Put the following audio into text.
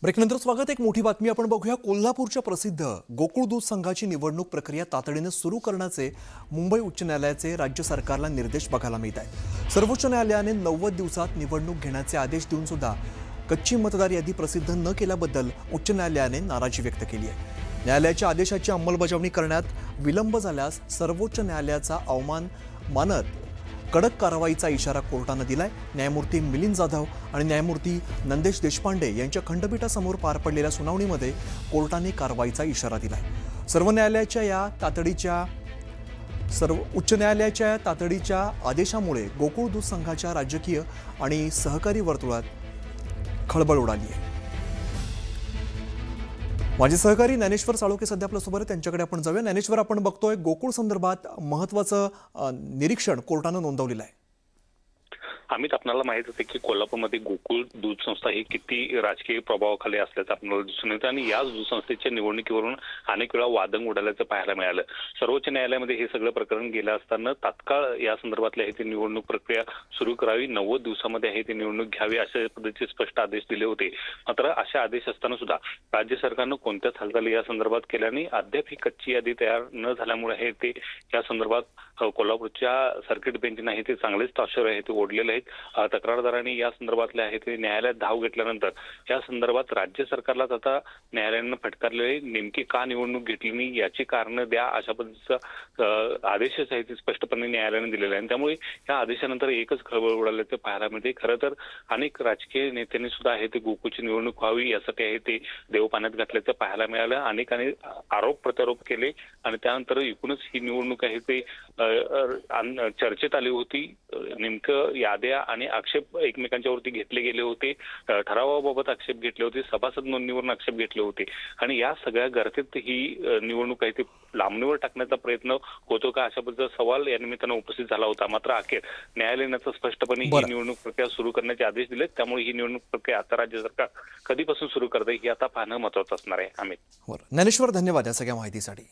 ब्रेकनंतर स्वागत। एक मोठी बातमी आपण बघूया। कोल्हापूरच्या प्रसिद्ध गोकुळ दूध संघाची निवडणूक प्रक्रिया तातडीने सुरू करण्याचे मुंबई उच्च न्यायालयाचे राज्य सरकारला निर्देश बघायला मिळत आहेत। सर्वोच्च न्यायालयाने 90 दिवसात निवडणूक घेण्याचे आदेश देऊन सुद्धा कच्ची मतदार यादी प्रसिद्ध न केल्याबद्दल उच्च न्यायालयाने नाराजी व्यक्त केली आहे। न्यायालयाच्या आदेशाची अंमलबजावणी करण्यात विलंब झाल्यास सर्वोच्च न्यायालयाचा अवमान मानत कडक कारवाईचा इशारा कोर्टाने दिलाय। न्यायमूर्ती मिलिंद जाधव आणि न्यायमूर्ती नंदेश देशपांडे यांच्या खंडपीठासमोर पार पडलेल्या सुनावणीमध्ये कोर्टाने कारवाईचा इशारा दिलाय। उच्च न्यायालयाच्या तातडीच्या आदेशामुळे गोकुळ दूध संघाच्या राजकीय आणि सहकारी वर्तुळात खळबळ उडाली आहे। माझे सहकारी ज्ञानेश्वर साळोखे सध्या आपल्यासोबत आहेत, त्यांच्याकडे आपण जाऊया। ज्ञानेश्वर, आपण बघतोय गोकुळ संदर्भात महत्त्वाचं निरीक्षण कोर्टाने नोंदवलेलं आहे। अमित, आपल्याला माहित आहे की कोल्हापूरमध्ये गोकुळ दूध संस्था ही किती राजकीय प्रभावाखाली असल्याचं आपल्याला दिसून येतं आणि याच दूध संस्थेच्या निवडणुकीवरून अनेक वेळा वादंग उडाल्याचं पाहायला मिळालं। सर्वोच्च न्यायालयामध्ये हे सगळं प्रकरण गेलं असताना तात्काळ या संदर्भातली आहे ती निवडणूक प्रक्रिया सुरू करावी, 90 दिवसामध्ये आहे ती निवडणूक घ्यावी अशा पद्धतीचे स्पष्ट आदेश दिले होते। मात्र अशा आदेश असताना सुद्धा राज्य सरकारनं कोणत्याच हालचाली या संदर्भात केल्या नाही। अद्याप ही कच्ची यादी तयार न झाल्यामुळे आहे ते या संदर्भात कोल्हापूरच्या सर्किट बेंचने आहे ते चांगलेच ताशेर आहे ते ओढलेले आहेत। तक्रारदारांनी या संदर्भातले आहे ते न्यायालयात धाव घेतल्यानंतर या संदर्भात राज्य सरकारलाच आता न्यायालयानं फटकारलेले नेमकी का निवडणूक घेतली नाही याची कारणं द्या अशा पद्धतीचा आदेशच आहे ते स्पष्टपणे न्यायालयाने दिलेला आहे। त्यामुळे या आदेशानंतर एकच खळबळ उडाल्याचं पाहायला मिळते। खरं तर अनेक राजकीय नेत्यांनी सुद्धा आहे ते गोकुळची निवडणूक व्हावी यासाठी आहे ते देव पाण्यात घातल्याचं पाहायला मिळालं। अनेकांनी आरोप प्रत्यारोप केले आणि त्यानंतर एकूणच ही निवडणूक आहे ते चर्चेत आली होती। नेमकं याद्या आणि आक्षेप एकमेकांच्यावरती घेतले गेले होते, ठरावाबाबत आक्षेप घेतले होते, सभासद नोंदणीवरून आक्षेप घेतले होते आणि या सगळ्या गर्दीत ही निवडणूक आहे ती लांबणीवर टाकण्याचा प्रयत्न होतो का अशा पद्धतीचा सवाल या निमित्तानं उपस्थित झाला होता। मात्र अखेर न्यायालयानं स्पष्टपणे ही निवडणूक प्रक्रिया सुरू करण्याचे आदेश दिले। त्यामुळे ही निवडणूक प्रक्रिया आता राज्य सरकार कधीपासून सुरू करते हे आता पाहणं महत्त्वाचं असणार आहे। अमित, ज्ञानेश्वर, धन्यवाद या सगळ्या माहितीसाठी।